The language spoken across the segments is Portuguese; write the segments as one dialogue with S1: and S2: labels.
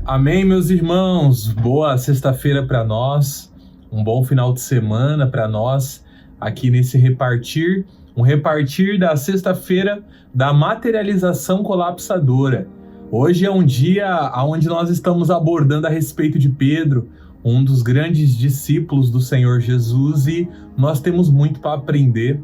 S1: Amém, meus irmãos. Boa sexta-feira para nós, um bom final de semana para nós aqui nesse repartir, um repartir da sexta-feira da materialização colapsadora. Hoje é um dia onde nós estamos abordando a respeito de Pedro, um dos grandes discípulos do Senhor Jesus, e nós temos muito para aprender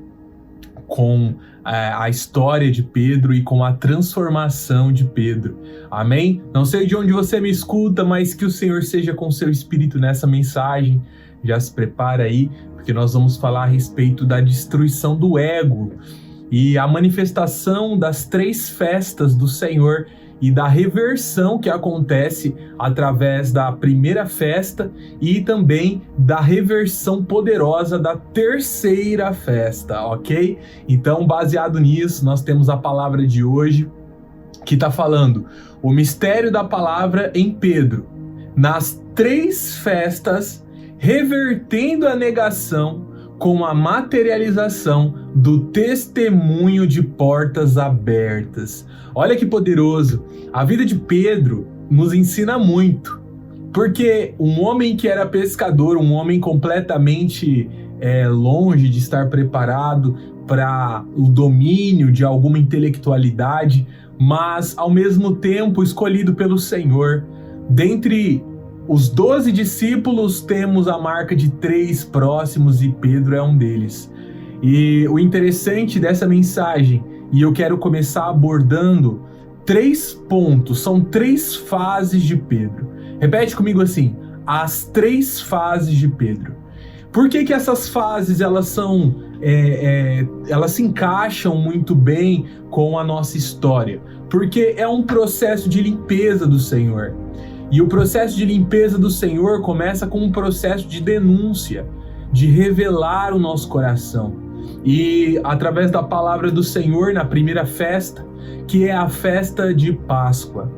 S1: com a história de Pedro e com a transformação de Pedro. Amém? Não sei de onde você me escuta, mas que o Senhor seja com seu espírito nessa mensagem. Já se prepara aí, porque nós vamos falar a respeito da destruição do ego e a manifestação das 3 festas do Senhor e da reversão que acontece através da primeira festa e também da reversão poderosa da terceira festa, ok? Então, baseado nisso, nós temos a palavra de hoje que está falando o mistério da palavra em Pedro, nas 3 festas, revertendo a negação com a materialização do testemunho de portas abertas. Olha que poderoso! A vida de Pedro nos ensina muito, porque um homem que era pescador, um homem completamente longe de estar preparado para o domínio de alguma intelectualidade, mas ao mesmo tempo escolhido pelo Senhor. Dentre os 12 discípulos, temos a marca de 3 próximos e Pedro é um deles. E o interessante dessa mensagem, e eu quero começar abordando 3 pontos, são 3 fases de Pedro. Repete comigo assim: as 3 fases de Pedro. Por que essas fases elas se encaixam muito bem com a nossa história? Porque é um processo de limpeza do Senhor. E o processo de limpeza do Senhor começa com um processo de denúncia, de revelar o nosso coração. E através da palavra do Senhor na primeira festa, que é a festa de Páscoa.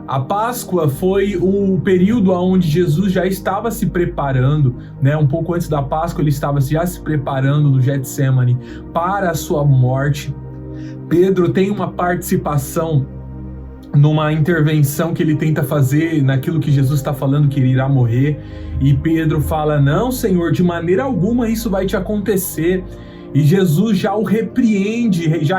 S1: A Páscoa foi o período onde Jesus já estava se preparando, né? Um pouco antes da Páscoa ele estava já se preparando no Getsêmani para a sua morte. Pedro tem uma participação numa intervenção que ele tenta fazer naquilo que Jesus está falando que ele irá morrer, e Pedro fala: não, Senhor, de maneira alguma isso vai te acontecer. E Jesus já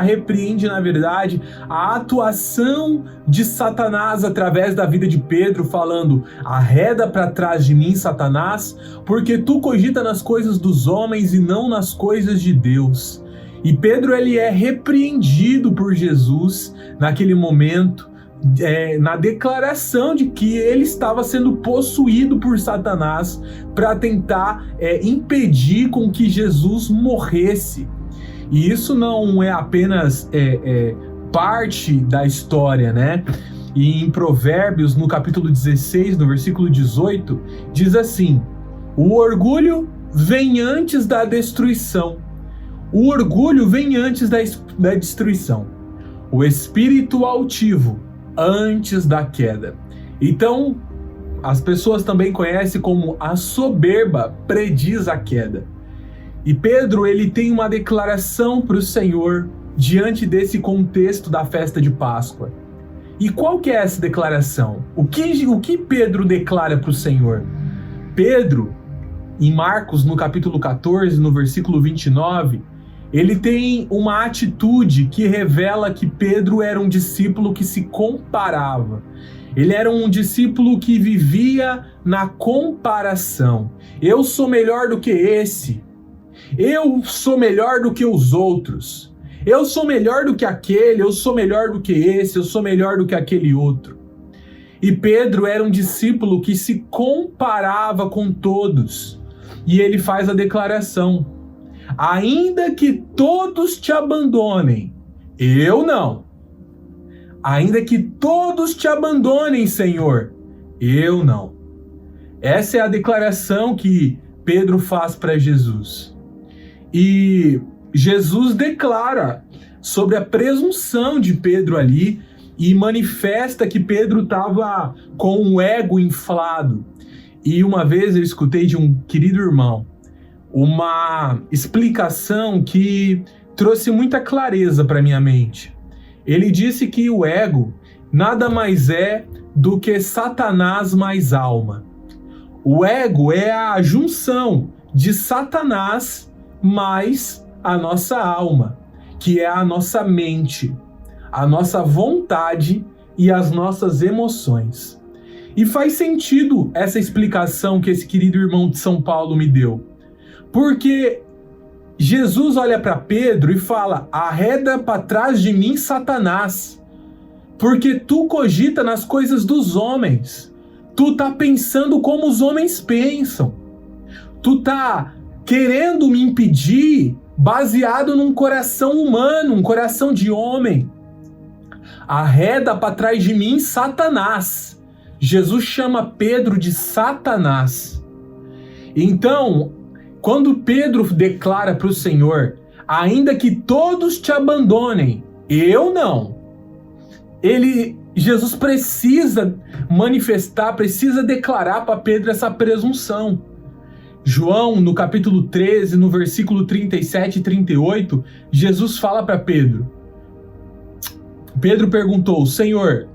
S1: repreende na verdade a atuação de Satanás através da vida de Pedro, falando: arreda para trás de mim, Satanás, porque tu cogita nas coisas dos homens e não nas coisas de Deus. E Pedro ele é repreendido por Jesus naquele momento, na declaração de que ele estava sendo possuído por Satanás para tentar impedir com que Jesus morresse. E isso não é apenas parte da história, né? E em Provérbios, no capítulo 16, no versículo 18, diz assim: o orgulho vem antes da destruição. O orgulho vem antes da destruição. O espírito altivo antes da queda. Então, as pessoas também conhecem como a soberba prediz a queda. E Pedro, ele tem uma declaração para o Senhor diante desse contexto da festa de Páscoa. E qual que é essa declaração? O que Pedro declara para o Senhor? Pedro, em Marcos, no capítulo 14, no versículo 29, ele tem uma atitude que revela que Pedro era um discípulo que se comparava. Ele era um discípulo que vivia na comparação. Eu sou melhor do que esse. Eu sou melhor do que os outros. Eu sou melhor do que aquele. Eu sou melhor do que esse. Eu sou melhor do que aquele outro. E Pedro era um discípulo que se comparava com todos. E ele faz a declaração: ainda que todos te abandonem, eu não. Ainda que todos te abandonem, Senhor, eu não. Essa é a declaração que Pedro faz para Jesus. E Jesus declara sobre a presunção de Pedro ali e manifesta que Pedro estava com o ego inflado. E uma vez eu escutei de um querido irmão uma explicação que trouxe muita clareza para minha mente. Ele disse que o ego, nada mais é do que Satanás mais alma. O ego é a junção de Satanás mais a nossa alma, que é a nossa mente, a nossa vontade e as nossas emoções. E faz sentido essa explicação que esse querido irmão de São Paulo me deu. Porque Jesus olha para Pedro e fala: arreda para trás de mim, Satanás, porque tu cogita nas coisas dos homens. Tu tá pensando como os homens pensam. Tu tá querendo me impedir baseado num coração humano, um coração de homem. Arreda para trás de mim, Satanás. Jesus chama Pedro de Satanás. Então, quando Pedro declara para o Senhor: ainda que todos te abandonem, eu não. Jesus precisa manifestar, precisa declarar para Pedro essa presunção. João, no capítulo 13, no versículo 37 e 38, Jesus fala para Pedro. Pedro pergunta para o Senhor: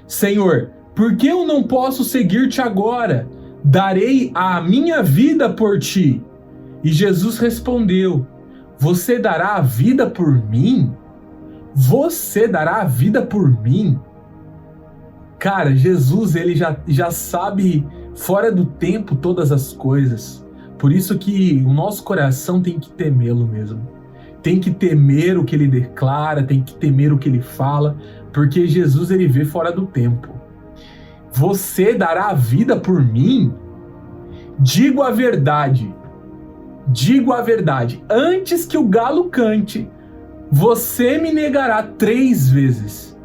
S1: Senhor, por que eu não posso seguir-te agora? Darei a minha vida por ti. E Jesus respondeu: você dará a vida por mim? Você dará a vida por mim? Cara, Jesus, ele já sabe fora do tempo todas as coisas. Por isso que o nosso coração tem que temê-lo mesmo. Tem que temer o que ele declara, tem que temer o que ele fala, porque Jesus, ele vê fora do tempo. Você dará a vida por mim? Digo a verdade, antes que o galo cante, você me negará 3 vezes.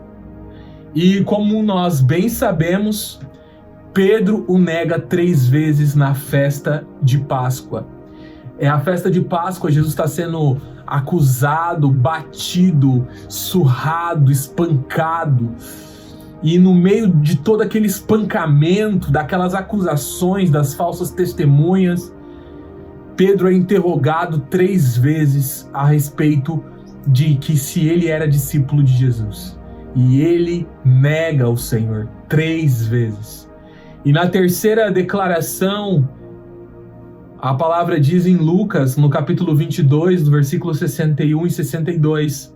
S1: E como nós bem sabemos, Pedro o nega 3 vezes na festa de Páscoa. É a festa de Páscoa, Jesus está sendo acusado, batido, surrado, espancado. E no meio de todo aquele espancamento, daquelas acusações, das falsas testemunhas, Pedro é interrogado 3 vezes a respeito de que se ele era discípulo de Jesus. E ele nega o Senhor 3 vezes. E na terceira declaração, a palavra diz em Lucas, no capítulo 22, do versículo 61 e 62,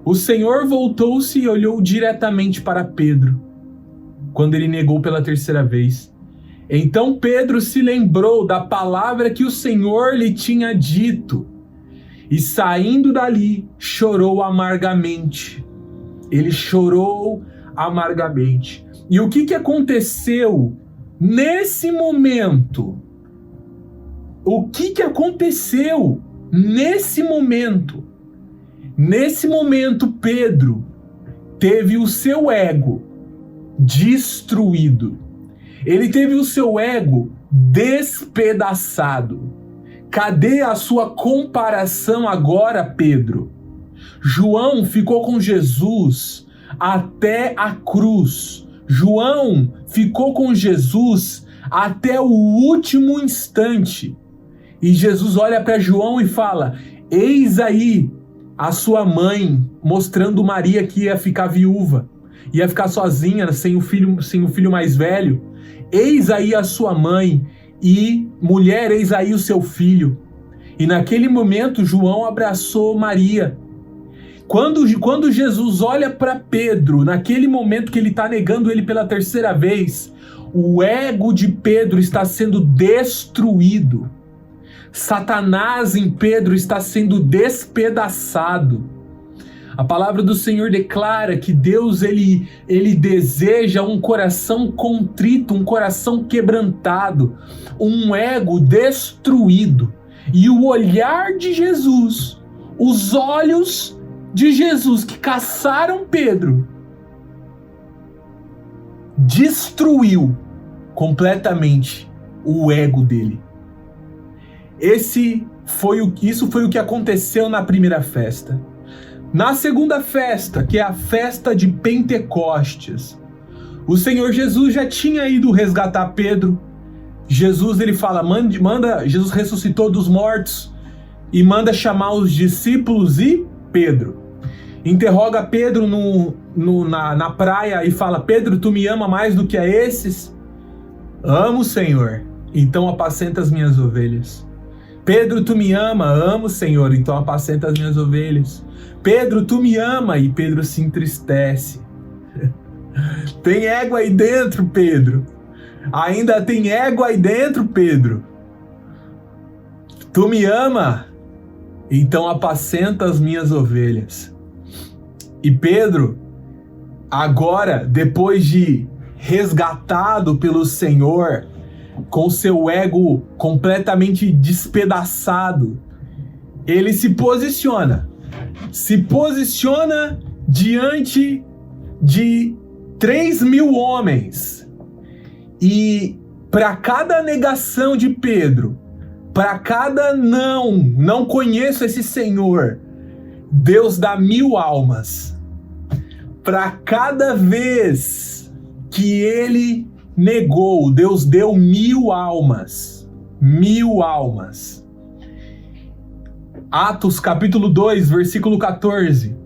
S1: o Senhor voltou-se e olhou diretamente para Pedro, quando ele negou pela 3ª vez. Então Pedro se lembrou da palavra que o Senhor lhe tinha dito, e saindo dali, chorou amargamente. Ele chorou amargamente. E o que aconteceu nesse momento? O que aconteceu nesse momento? Nesse momento, Pedro teve o seu ego destruído. Ele teve o seu ego despedaçado. Cadê a sua comparação agora, Pedro? João ficou com Jesus até a cruz. João ficou com Jesus até o último instante. E Jesus olha para João e fala: eis aí a sua mãe, mostrando Maria que ia ficar viúva, ia ficar sozinha, sem o filho mais velho. Eis aí a sua mãe, e mulher, eis aí o seu filho. E naquele momento João abraçou Maria. Quando Jesus olha para Pedro, naquele momento que ele está negando ele pela 3ª vez, o ego de Pedro está sendo destruído. Satanás em Pedro está sendo despedaçado. A palavra do Senhor declara que Deus ele deseja um coração contrito, um coração quebrantado, um ego destruído. E o olhar de Jesus, os olhos de Jesus que caçaram Pedro, destruiu completamente o ego dele. Isso foi o que aconteceu na primeira festa. Na segunda festa, que é a festa de Pentecostes, o Senhor Jesus já tinha ido resgatar Pedro. Jesus, ele fala, Jesus ressuscitou dos mortos e manda chamar os discípulos e Pedro. interroga Pedro na praia e fala: Pedro, tu me ama mais do que a esses? Amo, Senhor, então apacenta as minhas ovelhas. Pedro, tu me ama? Amo, Senhor, então apacenta as minhas ovelhas. Pedro, tu me ama? E Pedro se entristece. Tem égua aí dentro, Pedro. Ainda tem égua aí dentro, Pedro. Tu me ama? Então apacenta as minhas ovelhas. E Pedro, agora, depois de resgatado pelo Senhor, com seu ego completamente despedaçado, ele se posiciona diante de 3.000 homens. E para cada negação de Pedro, para cada não conheço esse Senhor, Deus dá 1.000 almas. Para cada vez que ele negou, Deus deu 1.000 almas. 1.000 almas. Atos capítulo 2, versículo 14.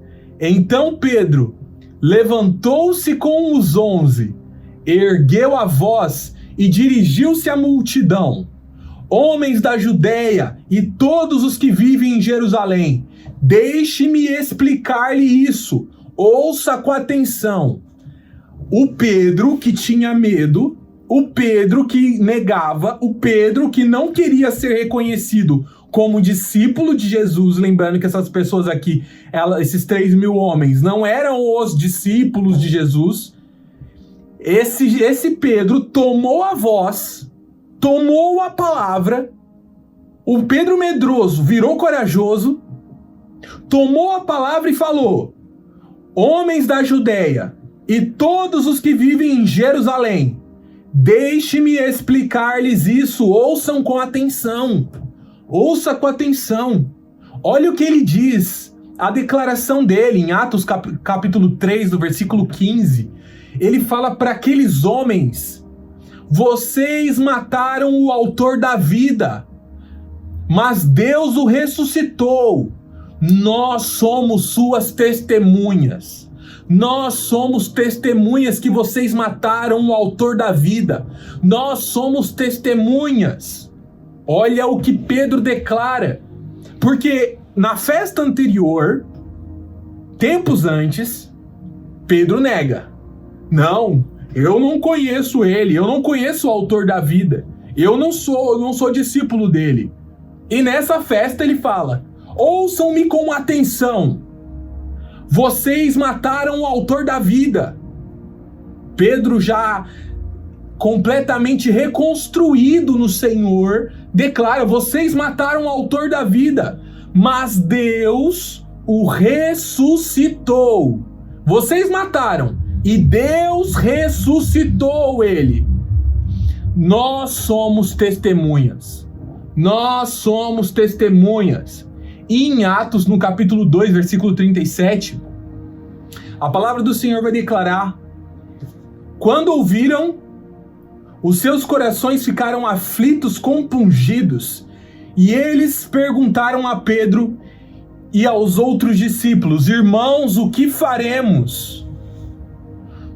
S1: Então Pedro levantou-se com os 11, ergueu a voz e dirigiu-se à multidão. Homens da Judeia e todos os que vivem em Jerusalém, deixe-me explicar-lhe isso. Ouça com atenção. O Pedro que tinha medo, o Pedro que negava, o Pedro que não queria ser reconhecido como discípulo de Jesus, lembrando que essas pessoas aqui, esses 3.000 homens, não eram os discípulos de Jesus. Esse Pedro tomou a voz, tomou a palavra. O Pedro medroso virou corajoso, tomou a palavra e falou: homens da Judeia e todos os que vivem em Jerusalém, deixe-me explicar-lhes isso, ouçam com atenção. Ouça com atenção. Olha o que ele diz, a declaração dele em Atos capítulo 3, do versículo 15. Ele fala para aqueles homens: vocês mataram o autor da vida, mas Deus o ressuscitou. Nós somos suas testemunhas. Nós somos testemunhas que vocês mataram o autor da vida. Nós somos testemunhas. Olha o que Pedro declara. Porque na festa anterior, tempos antes, Pedro nega. Não, eu não conheço ele, eu não conheço o autor da vida. Eu não sou discípulo dele. E nessa festa ele fala: ouçam-me com atenção. Vocês mataram o autor da vida. Pedro, já completamente reconstruído no Senhor, declara: vocês mataram o autor da vida, mas Deus o ressuscitou. Vocês mataram e Deus ressuscitou ele. Nós somos testemunhas. Nós somos testemunhas. E em Atos, no capítulo 2, versículo 37, a palavra do Senhor vai declarar: quando ouviram, os seus corações ficaram aflitos, compungidos, e eles perguntaram a Pedro e aos outros discípulos: irmãos, o que faremos?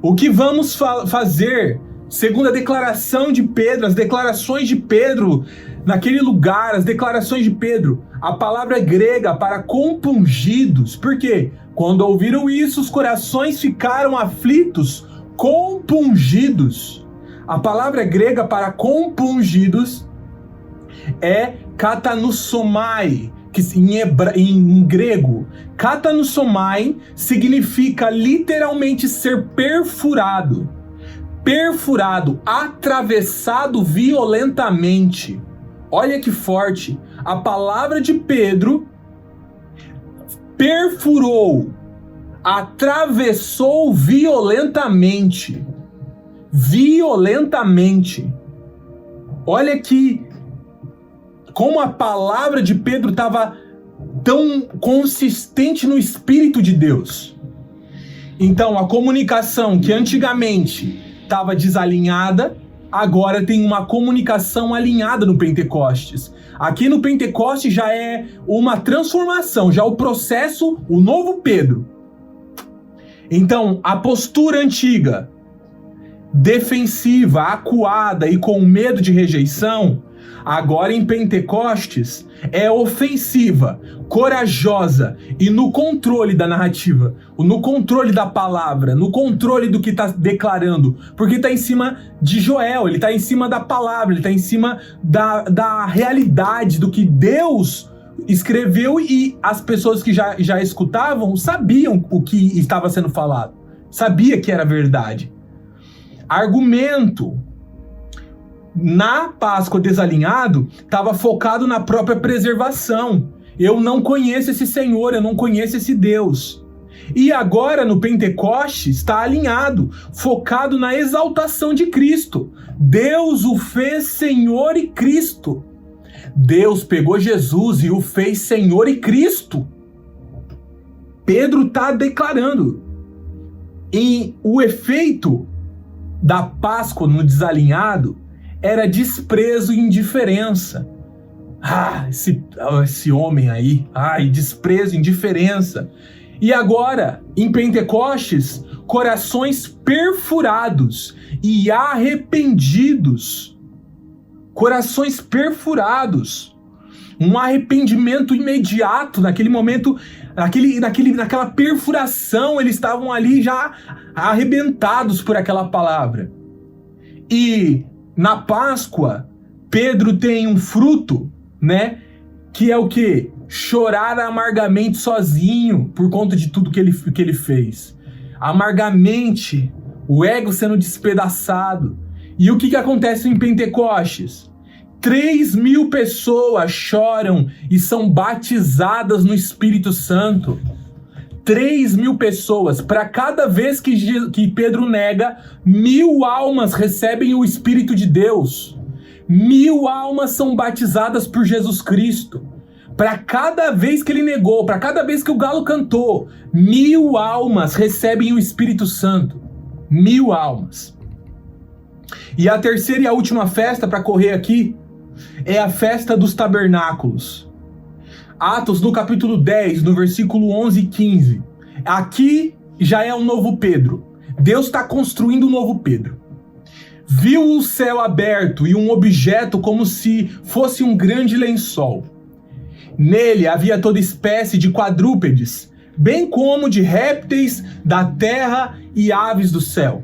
S1: O que vamos fazer? Segundo a declaração de Pedro, as declarações de Pedro naquele lugar, as declarações de Pedro, a palavra grega para compungidos. Por quê? Quando ouviram isso, os corações ficaram aflitos, compungidos. A palavra grega para compungidos é katanussomai, que em grego, katanussomai significa literalmente ser perfurado. Perfurado, atravessado violentamente. Olha que forte. A palavra de Pedro perfurou, atravessou violentamente. Violentamente. Olha que como a palavra de Pedro estava tão consistente no Espírito de Deus. Então, a comunicação que antigamente estava desalinhada, agora tem uma comunicação alinhada no Pentecostes. Aqui no Pentecostes já é uma transformação, já o processo, o novo Pedro, Então, a postura antiga, defensiva, acuada e com medo de rejeição, agora em Pentecostes é ofensiva, corajosa e no controle da narrativa, no controle da palavra, no controle do que está declarando, porque está em cima de Joel, ele está em cima da palavra, ele está em cima da realidade, do que Deus escreveu, e as pessoas que já escutavam sabiam o que estava sendo falado, sabia que era verdade. Argumento na Páscoa desalinhado estava focado na própria preservação. Eu não conheço esse Senhor, eu não conheço esse Deus. E agora no Pentecostes está alinhado, focado na exaltação de Cristo. Deus o fez Senhor e Cristo. Deus pegou Jesus e o fez Senhor e Cristo. Pedro está declarando. E o efeito da Páscoa no desalinhado era desprezo e indiferença. Esse homem aí, desprezo e indiferença. E agora, em Pentecostes, corações perfurados e arrependidos. Corações perfurados. Um arrependimento imediato, naquele momento, naquela perfuração, eles estavam ali já arrebentados por aquela palavra. E na Páscoa, Pedro tem um fruto, né? Que é o quê? Chorar amargamente sozinho por conta de tudo que ele fez. Amargamente, o ego sendo despedaçado. E o que acontece em Pentecostes? 3.000 pessoas choram e são batizadas no Espírito Santo. 3.000 pessoas. Para cada vez que Pedro nega, 1.000 almas recebem o Espírito de Deus. 1.000 almas são batizadas por Jesus Cristo. Para cada vez que ele negou, para cada vez que o galo cantou, 1.000 almas recebem o Espírito Santo. 1.000 almas. E a terceira e a última festa para correr aqui é a festa dos tabernáculos. Atos no capítulo 10, no versículo 11 e 15. Aqui já é um novo Pedro. Deus está construindo um novo Pedro. Viu o céu aberto e um objeto como se fosse um grande lençol. Nele havia toda espécie de quadrúpedes, bem como de répteis da terra e aves do céu.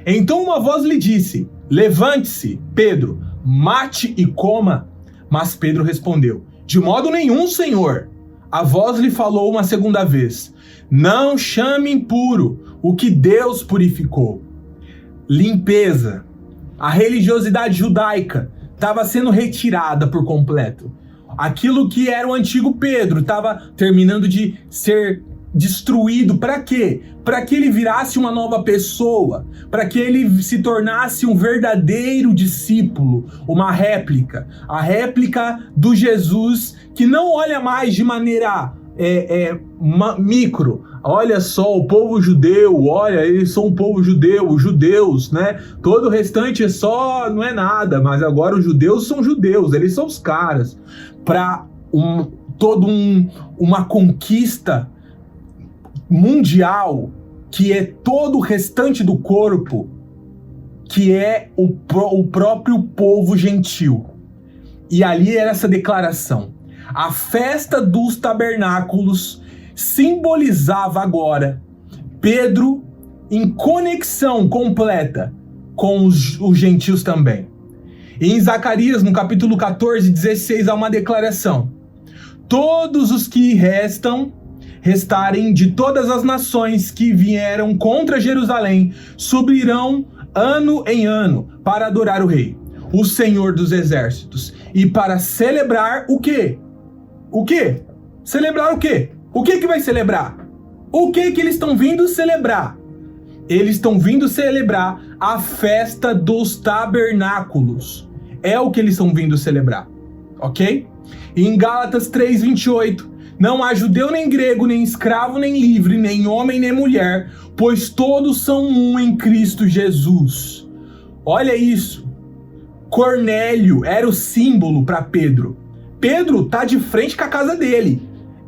S1: Então uma voz lhe disse: levante-se, Pedro, mate e coma. Mas Pedro respondeu: de modo nenhum, Senhor. A voz lhe falou uma segunda vez: não chame impuro o que Deus purificou. Limpeza. A religiosidade judaica estava sendo retirada por completo. Aquilo que era o antigo Pedro estava terminando de ser destruído. Para quê? Para que ele virasse uma nova pessoa, para que ele se tornasse um verdadeiro discípulo, uma réplica, a réplica do Jesus que não olha mais de maneira micro. Olha só, o povo judeu, olha, eles são um povo judeu, os judeus, né? Todo o restante não é nada, mas agora os judeus são judeus, eles são os caras. Para uma conquista mundial, que é todo o restante do corpo, que é o próprio povo gentil. E ali era essa declaração. A festa dos tabernáculos simbolizava agora Pedro em conexão completa com os gentios também. E em Zacarias, no capítulo 14, 16, há uma declaração: todos os que restarem de todas as nações que vieram contra Jerusalém subirão ano em ano para adorar o Rei, o Senhor dos Exércitos, e para celebrar o quê? O quê? Celebrar o quê? O que vai celebrar? O que eles estão vindo celebrar? Eles estão vindo celebrar a festa dos tabernáculos. É o que eles estão vindo celebrar, ok? E em Gálatas 3:28, não há judeu nem grego, nem escravo nem livre, nem homem nem mulher, pois todos são um em Cristo Jesus. Olha isso. Cornélio era o símbolo para Pedro. Pedro tá de frente com a casa dele.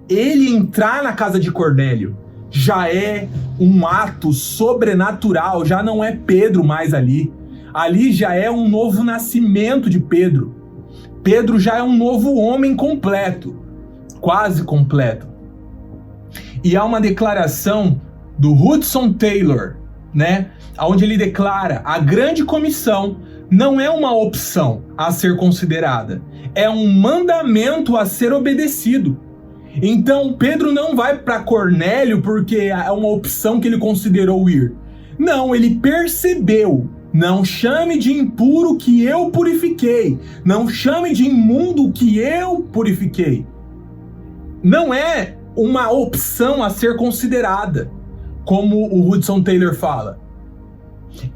S1: Ele entrar na casa de Cornélio já é um ato sobrenatural, já não é Pedro mais ali. Ali já é um novo nascimento de Pedro. Pedro já é um novo homem completo, quase completo. E há uma declaração do Hudson Taylor, né, onde ele declara: a grande comissão não é uma opção a ser considerada, é um mandamento a ser obedecido. Então Pedro não vai para Cornélio porque é uma opção que ele considerou ir. Não, ele percebeu. Não chame de impuro o que eu purifiquei. Não chame de imundo o que eu purifiquei. Não é uma opção a ser considerada, como o Hudson Taylor fala.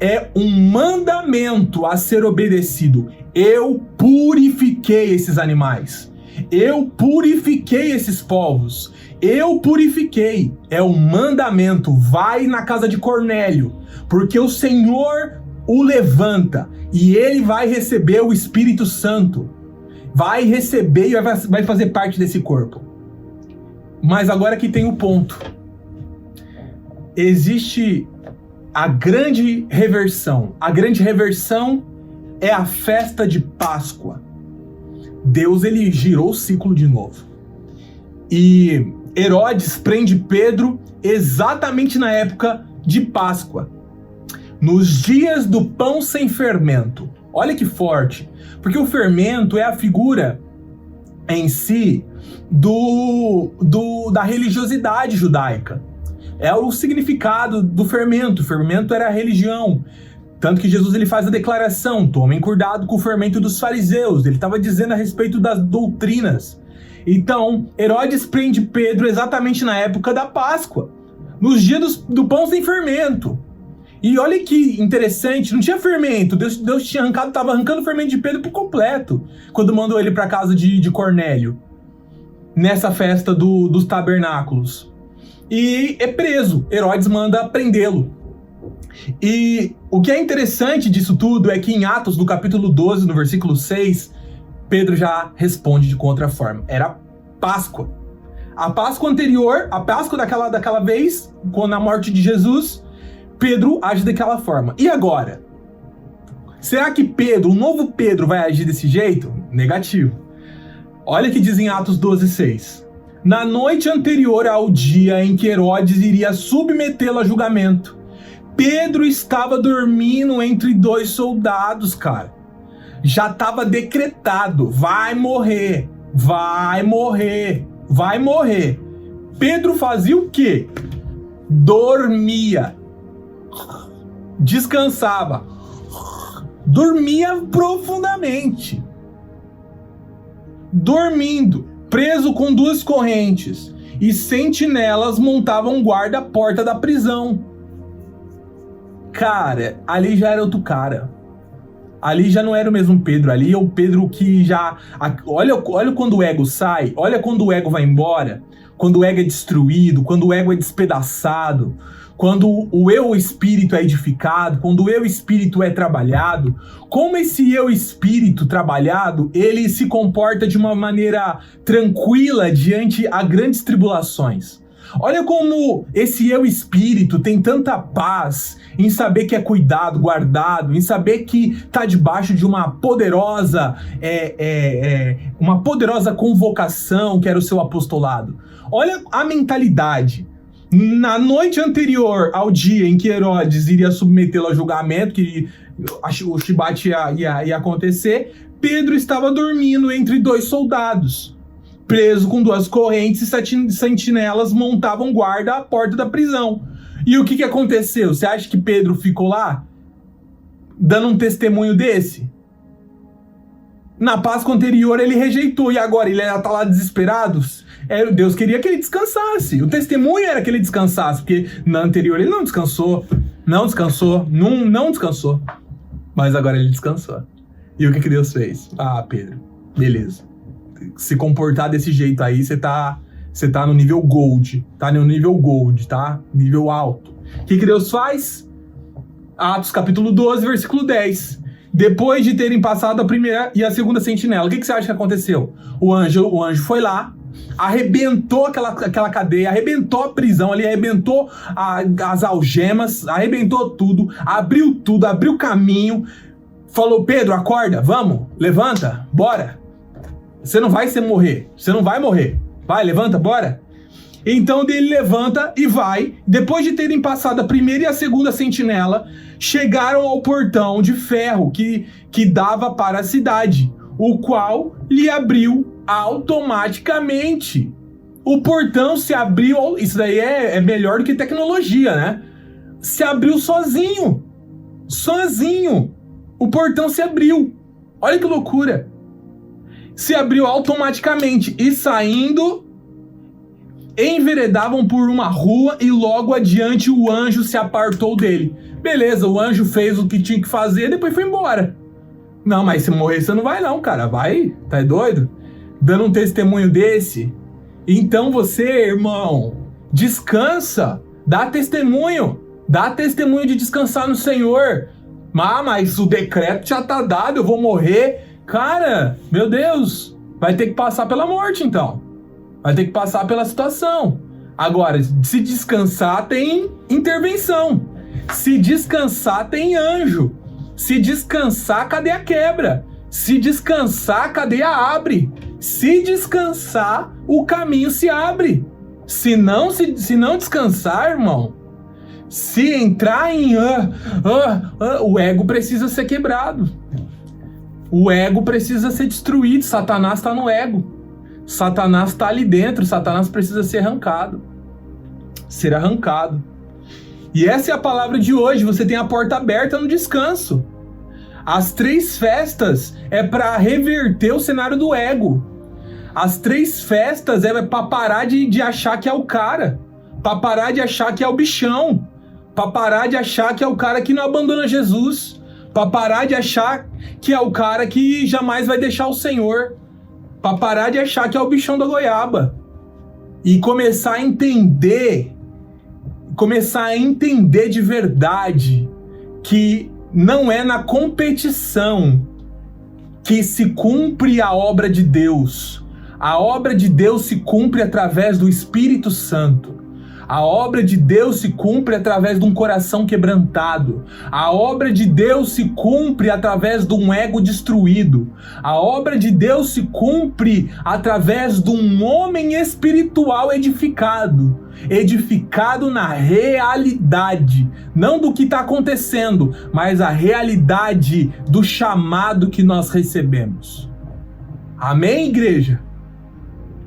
S1: É um mandamento a ser obedecido. Eu purifiquei esses animais. Eu purifiquei esses povos. Eu purifiquei. É um mandamento. Vai na casa de Cornélio, porque o Senhor o levanta e ele vai receber o Espírito Santo. Vai receber e vai fazer parte desse corpo. Mas agora que tem o ponto. Existe a grande reversão. A grande reversão é a festa de Páscoa. Deus, ele girou o ciclo de novo. E Herodes prende Pedro exatamente na época de Páscoa, nos dias do pão sem fermento. Olha que forte, porque o fermento é a figura em si da religiosidade judaica. É o significado do fermento. O fermento era a religião. Tanto que Jesus, ele faz a declaração: tomem cuidado com o fermento dos fariseus. Ele estava dizendo a respeito das doutrinas. Então, Herodes prende Pedro exatamente na época da Páscoa, nos dias do pão sem fermento. E olha que interessante, não tinha fermento. Deus estava arrancando o fermento de Pedro por completo, quando mandou ele para casa de Cornélio, nessa festa dos tabernáculos. E é preso. Herodes manda prendê-lo. E o que é interessante disso tudo é que em Atos, no capítulo 12, no versículo 6, Pedro já responde de outra forma. Era Páscoa. A Páscoa anterior, a Páscoa daquela vez, quando a morte de Jesus, Pedro age daquela forma. E agora? Será que Pedro, o novo Pedro, vai agir desse jeito? Negativo. Olha o que diz em Atos 12:6. Na noite anterior ao dia em que Herodes iria submetê-lo a julgamento, Pedro estava dormindo entre dois soldados, cara. Já estava decretado: vai morrer, vai morrer, vai morrer. Pedro fazia o quê? Dormia. Descansava, dormia profundamente, dormindo, preso com 2 correntes, e sentinelas montavam guarda à porta da prisão. Cara, ali já era outro cara. Ali já não era o mesmo Pedro, ali é o Pedro que já... Olha quando o ego sai, olha quando o ego vai embora, quando o ego é destruído, quando o ego é despedaçado, quando o eu espírito é edificado, quando o eu espírito é trabalhado. Como esse eu espírito trabalhado, ele se comporta de uma maneira tranquila diante a grandes tribulações. Olha como esse eu espírito tem tanta paz em saber que é cuidado, guardado, em saber que está debaixo de uma poderosa convocação que era o seu apostolado. Olha a mentalidade. Na noite anterior ao dia em que Herodes iria submetê-lo a julgamento, que o chibate ia acontecer, Pedro estava dormindo entre 2 soldados, preso com 2 correntes, e sentinelas montavam guarda à porta da prisão. E o que aconteceu? Você acha que Pedro ficou lá dando um testemunho desse? Na Páscoa anterior ele rejeitou, e agora ele está lá desesperado? Deus queria que ele descansasse. O testemunho era que ele descansasse, porque na anterior ele não descansou. Não descansou. Mas agora ele descansou. E o que Deus fez? Ah, Pedro, beleza. Se comportar desse jeito aí, você tá no nível gold. Tá no nível gold, tá? Nível alto. O que Deus faz? Atos capítulo 12, versículo 10. Depois de terem passado a primeira e a segunda sentinela, o que você acha que aconteceu? O anjo foi lá, arrebentou aquela cadeia, arrebentou a prisão ali, arrebentou as algemas, arrebentou tudo, abriu caminho, falou: Pedro, acorda, vamos, levanta, bora. Você não vai morrer, você não vai morrer. Vai, levanta, bora. Então ele levanta e vai. Depois de terem passado a primeira e a segunda sentinela, chegaram ao portão de ferro que dava para a cidade, o qual lhe abriu automaticamente. O portão se abriu, isso daí é melhor do que tecnologia, né? Se abriu sozinho. Sozinho. O portão se abriu. Olha que loucura. Se abriu automaticamente e saindo, enveredavam por uma rua e logo adiante o anjo se apartou dele. Beleza, o anjo fez o que tinha que fazer e depois foi embora. Não, mas se morrer você não vai não, cara. Vai? Tá doido? Dando um testemunho desse? Então você, irmão, descansa. Dá testemunho. Dá testemunho de descansar no Senhor. Mas o decreto já tá dado, eu vou morrer. Cara, meu Deus, vai ter que passar pela morte então. Vai ter que passar pela situação. Agora, se descansar tem intervenção. Se descansar tem anjo. Se descansar, a cadeia quebra. Se descansar, a cadeia abre. Se descansar, o caminho se abre. Se não descansar, irmão, se entrar em o ego precisa ser quebrado. O ego precisa ser destruído. Satanás está no ego. Satanás está ali dentro. Satanás precisa ser arrancado. Ser arrancado. E essa é a palavra de hoje. Você tem a porta aberta no descanso. As 3 festas é para reverter o cenário do ego. As 3 festas é para parar de achar que é o cara. Para parar de achar que é o bichão. Para parar de achar que é o cara que não abandona Jesus. Para parar de achar que é o cara que jamais vai deixar o Senhor. Para parar de achar que é o bichão da goiaba. E começar a entender de verdade que não é na competição que se cumpre a obra de Deus. A obra de Deus se cumpre através do Espírito Santo. A obra de Deus se cumpre através de um coração quebrantado. A obra de Deus se cumpre através de um ego destruído. A obra de Deus se cumpre através de um homem espiritual edificado. Edificado na realidade. Não do que está acontecendo, mas a realidade do chamado que nós recebemos. Amém, igreja?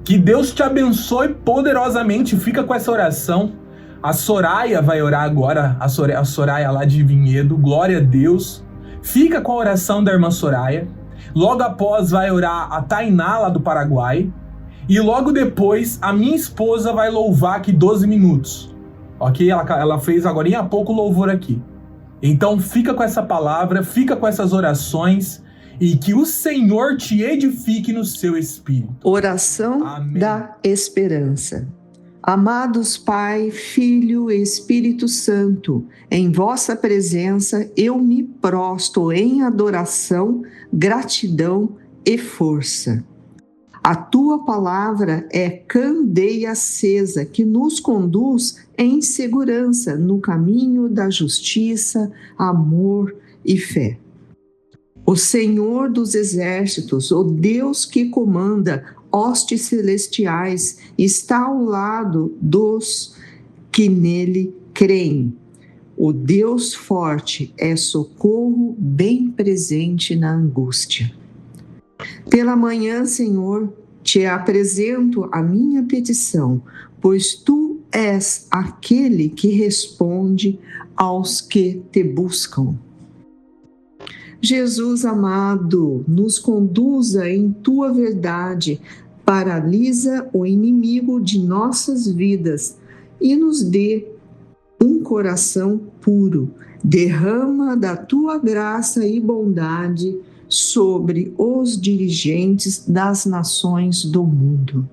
S1: Que Deus te abençoe poderosamente. Fica com essa oração. A Soraya vai orar agora. A Soraya lá de Vinhedo. Glória a Deus. Fica com a oração da irmã Soraya. Logo após vai orar a Tainá lá do Paraguai. E logo depois a minha esposa vai louvar aqui 12 minutos. Ok? Ela fez agora há pouco louvor aqui. Então fica com essa palavra. Fica com essas orações. E que o Senhor te edifique no seu espírito.
S2: Oração Amém. Da esperança. Amados Pai, Filho e Espírito Santo, em vossa presença eu me prostro em adoração, gratidão e força. A tua palavra é candeia acesa que nos conduz em segurança no caminho da justiça, amor e fé. O Senhor dos exércitos, o Deus que comanda hostes celestiais, está ao lado dos que nele creem. O Deus forte é socorro bem presente na angústia. Pela manhã, Senhor, te apresento a minha petição, pois tu és aquele que responde aos que te buscam. Jesus amado, nos conduza em tua verdade, paralisa o inimigo de nossas vidas e nos dê um coração puro. Derrama da tua graça e bondade sobre os dirigentes das nações do mundo.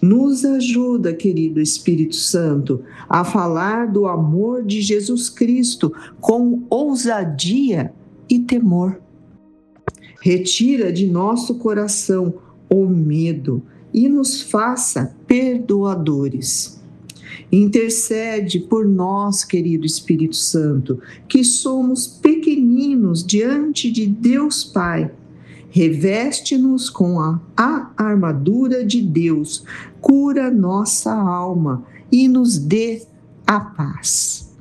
S2: Nos ajuda, querido Espírito Santo, a falar do amor de Jesus Cristo com ousadia e temor. Retira de nosso coração o medo e nos faça perdoadores. Intercede por nós, querido Espírito Santo, que somos pequeninos diante de Deus Pai. Reveste-nos com a armadura de Deus, cura nossa alma e nos dê a paz.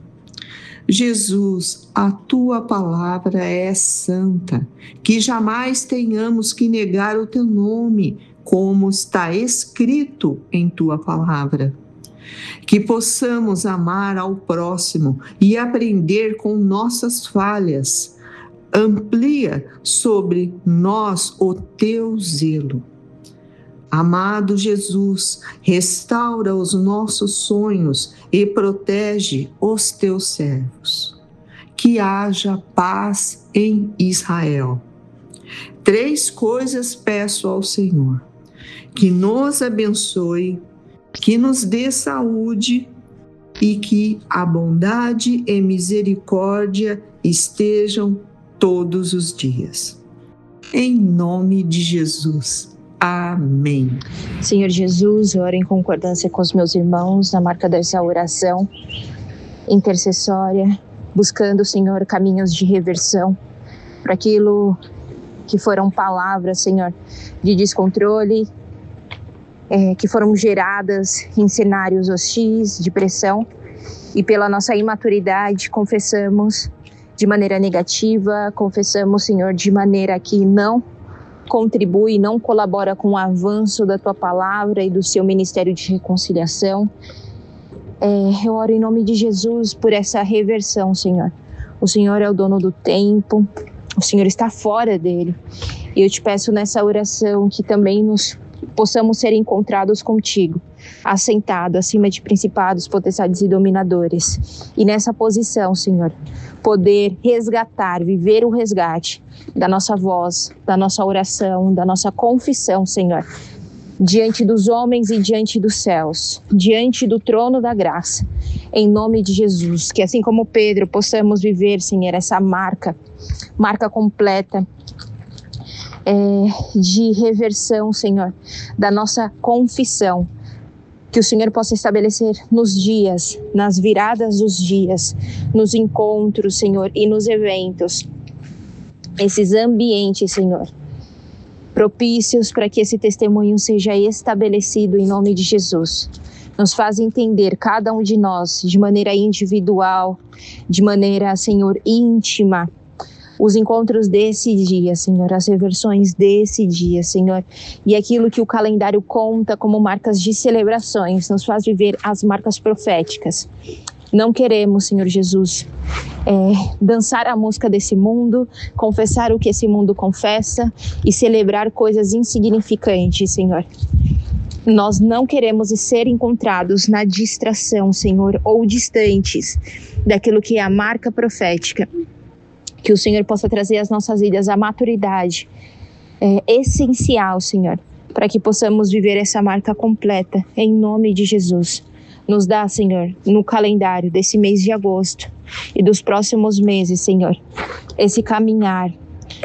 S2: Jesus, a tua palavra é santa, que jamais tenhamos que negar o teu nome, como está escrito em tua palavra. Que possamos amar ao próximo e aprender com nossas falhas. Amplia sobre nós o teu zelo. Amado Jesus, restaura os nossos sonhos e protege os teus servos. Que haja paz em Israel. 3 coisas peço ao Senhor: que nos abençoe, que nos dê saúde e que a bondade e misericórdia estejam todos os dias. Em nome de Jesus. Amém.
S3: Senhor Jesus, eu oro em concordância com os meus irmãos na marca dessa oração intercessória, buscando, Senhor, caminhos de reversão para aquilo que foram palavras, Senhor, de descontrole, que foram geradas em cenários hostis, de pressão, e pela nossa imaturidade confessamos de maneira negativa, confessamos, Senhor, de maneira que não contribui, não colabora com o avanço da tua palavra e do seu ministério de reconciliação. Eu oro em nome de Jesus por essa reversão, Senhor. O Senhor é o dono do tempo, o Senhor está fora dele. E eu te peço nessa oração que também possamos ser encontrados contigo, assentado acima de principados, potestades e dominadores. E nessa posição, Senhor, poder resgatar, viver o resgate da nossa voz, da nossa oração, da nossa confissão, Senhor, diante dos homens e diante dos céus, diante do trono da graça, em nome de Jesus. Que assim como Pedro, possamos viver, Senhor, essa marca completa, de reversão, Senhor, da nossa confissão, que o Senhor possa estabelecer nos dias, nas viradas dos dias, nos encontros, Senhor, e nos eventos, esses ambientes, Senhor, propícios para que esse testemunho seja estabelecido em nome de Jesus. Nos faz entender, cada um de nós, de maneira individual, de maneira, Senhor, íntima, os encontros desse dia, Senhor, as reversões desse dia, Senhor, e aquilo que o calendário conta como marcas de celebrações, nos faz viver as marcas proféticas. Não queremos, Senhor Jesus, dançar a música desse mundo, confessar o que esse mundo confessa e celebrar coisas insignificantes, Senhor. Nós não queremos ser encontrados na distração, Senhor, ou distantes daquilo que é a marca profética. Que o Senhor possa trazer às nossas vidas a maturidade essencial, Senhor, para que possamos viver essa marca completa, em nome de Jesus. Nos dá, Senhor, no calendário desse mês de agosto e dos próximos meses, Senhor, esse caminhar.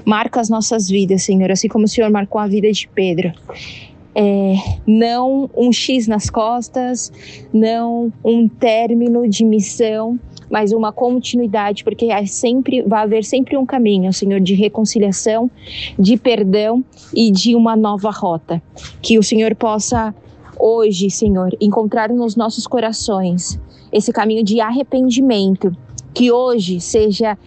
S3: Marca as nossas vidas, Senhor, assim como o Senhor marcou a vida de Pedro. Não um X nas costas, não um término de missão, mas uma continuidade, porque vai haver sempre um caminho, Senhor, de reconciliação, de perdão e de uma nova rota. Que o Senhor possa hoje, Senhor, encontrar nos nossos corações esse caminho de arrependimento, que hoje seja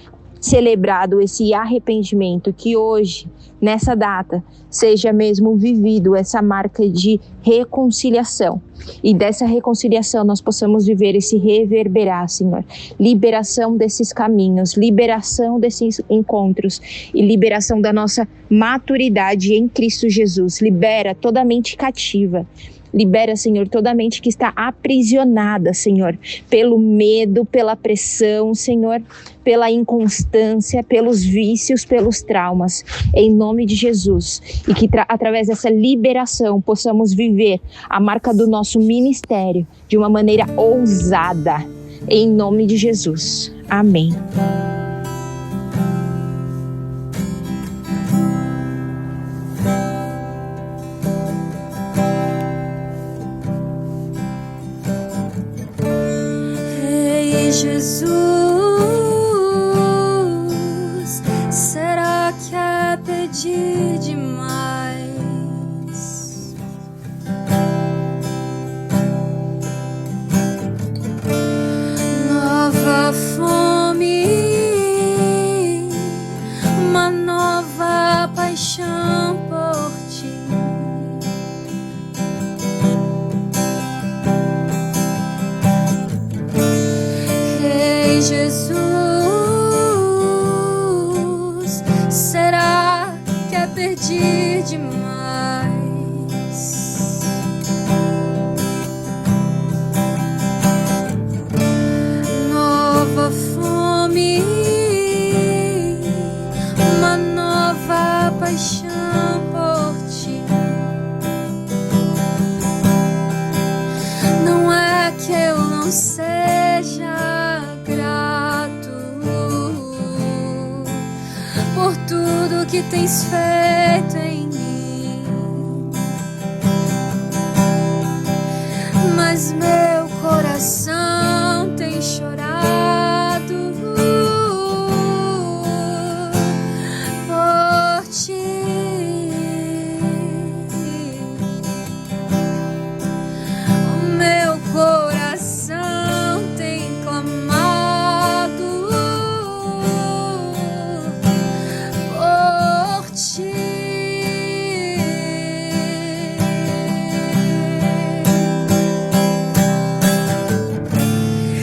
S3: celebrado esse arrependimento, que hoje, nessa data, seja mesmo vivido essa marca de reconciliação. E dessa reconciliação nós possamos viver esse reverberar, Senhor. Liberação desses caminhos, liberação desses encontros e liberação da nossa maturidade em Cristo Jesus. Libera toda a mente cativa. Libera, Senhor, toda a mente que está aprisionada, Senhor, pelo medo, pela pressão, Senhor, pela inconstância, pelos vícios, pelos traumas, em nome de Jesus. E que através dessa liberação possamos viver a marca do nosso ministério de uma maneira ousada, em nome de Jesus. Amém.
S4: Jesus, será que é pedir demais? Nova fome, uma nova paixão por ti. Rei Jesus, será que é pedir demais? Nova fome, uma nova paixão por ti. Não é que eu não seja grato por tudo que tens feito em mim, mas meu coração tem chorado por ti. O meu coração tem clamado por ti.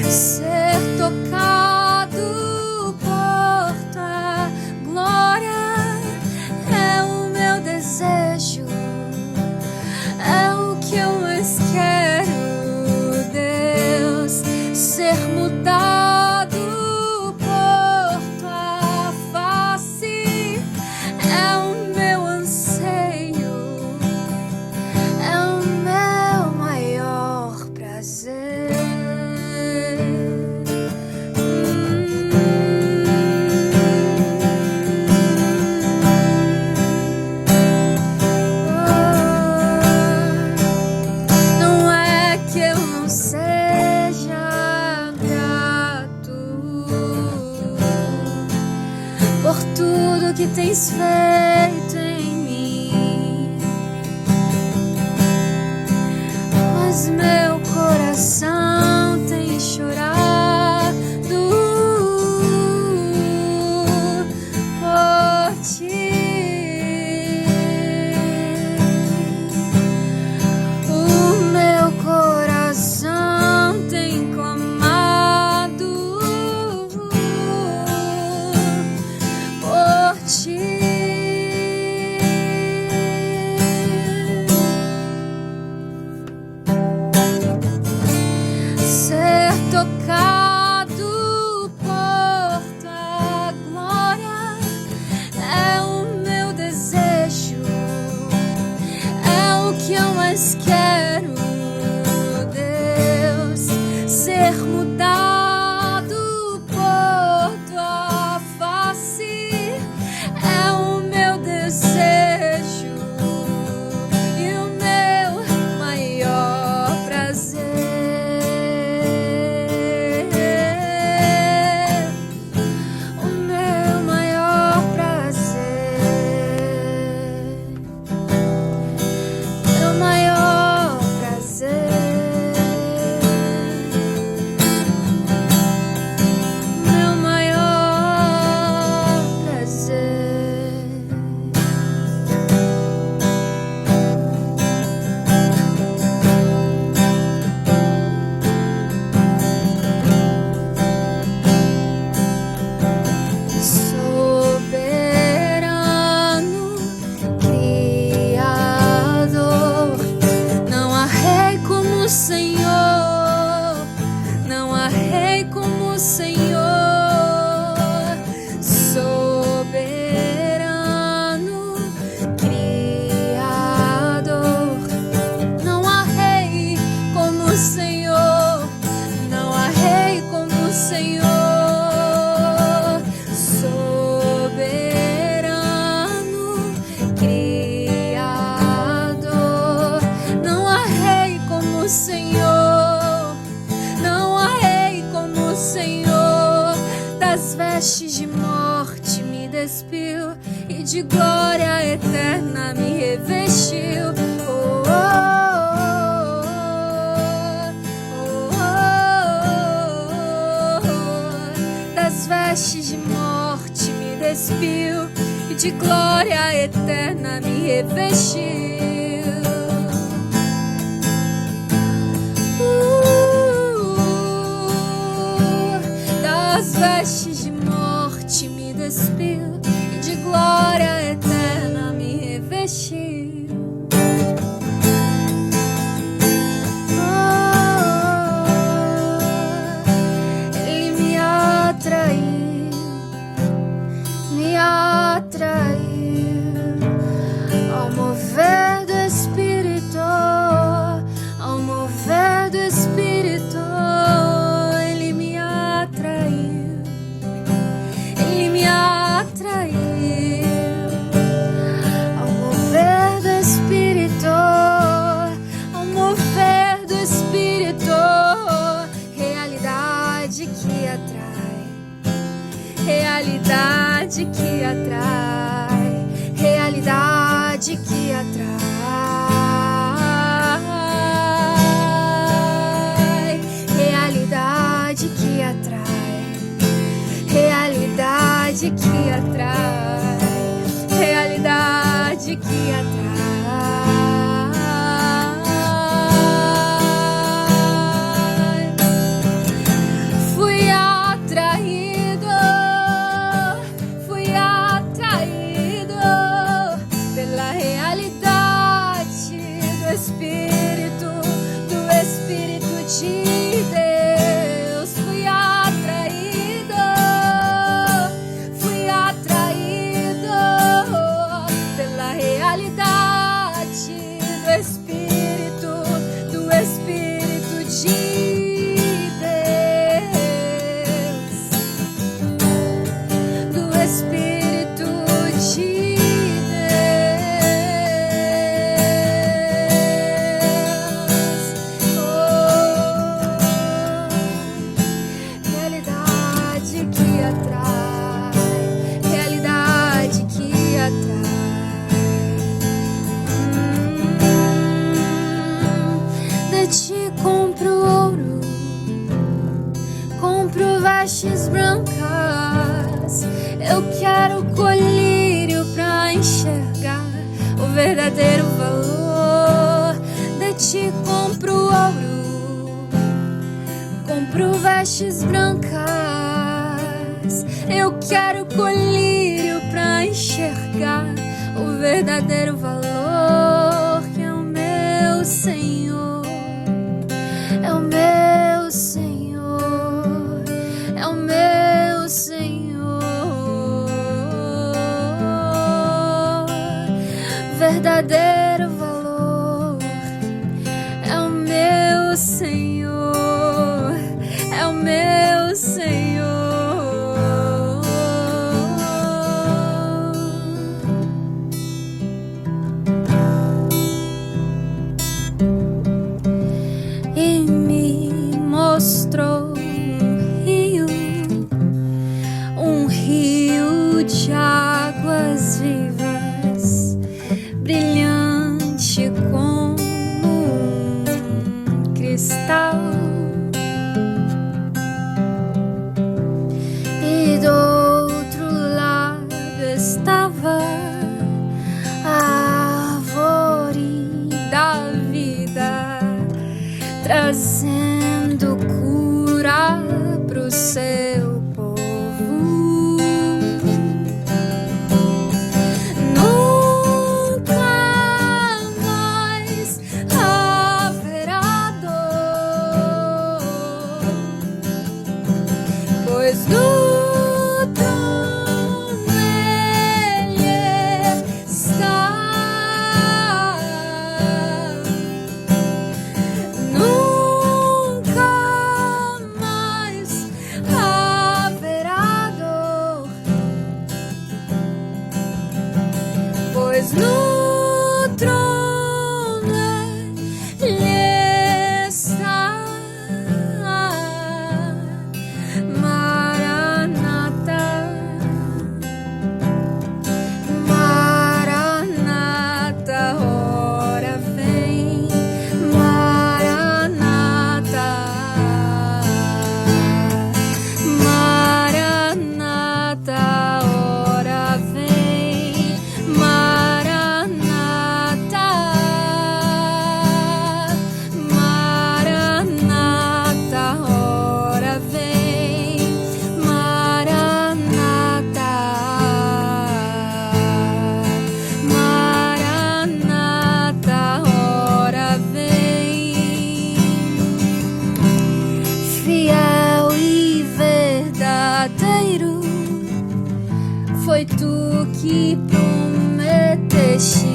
S4: Ser tocado por tua glória é o meu desejo, é o que eu mais quero, Deus. Ser mudado por tua face é o meu anseio, é o meu maior prazer. Não é que eu não seja grato por tudo que tens feito em mim, mas meu coração tem chorado por ti. O meu coração tem clamado por ti. vestes de morte me despiu e de glória eterna me revestiu. Oh, oh, oh, oh, oh. Das vestes de morte me despiu e de glória eterna me revestiu. Das vestes de morte me despiu e de glória eterna me revestiu. Ele me atraiu ao mover do Espírito, ao mover do Espírito. Ele me atraiu ao mover do Espírito, ao mover do Espírito. Realidade que atrai, realidade que atrai, realidade que atrai, realidade que atrai, realidade que atrai, realidade que atrai. Fui atraído pela realidade do Espírito de Deus. Fui atraído pela realidade do Espírito de Deus, do Espírito de Deus. Oh, realidade que atrai, realidade que atrai. De ti compro ouro, compro vestes brancas. Eu quero colírio pra enxergar o verdadeiro valor. De ti compro ouro, compro vestes brancas. Eu quero colírio pra enxergar o verdadeiro valor, que é o meu Senhor, é o meu Senhor, é o meu Senhor. Verdadeiro valor, é o meu Senhor, é o meu Senhor. E me mostrou um rio de águas vivas, brilhante como um cristal. E do outro lado estava a árvore da vida, trazendo cura pro seu povo. Nunca mais haverá dor, pois no trono Ele está. Nunca mais haverá que prometeste.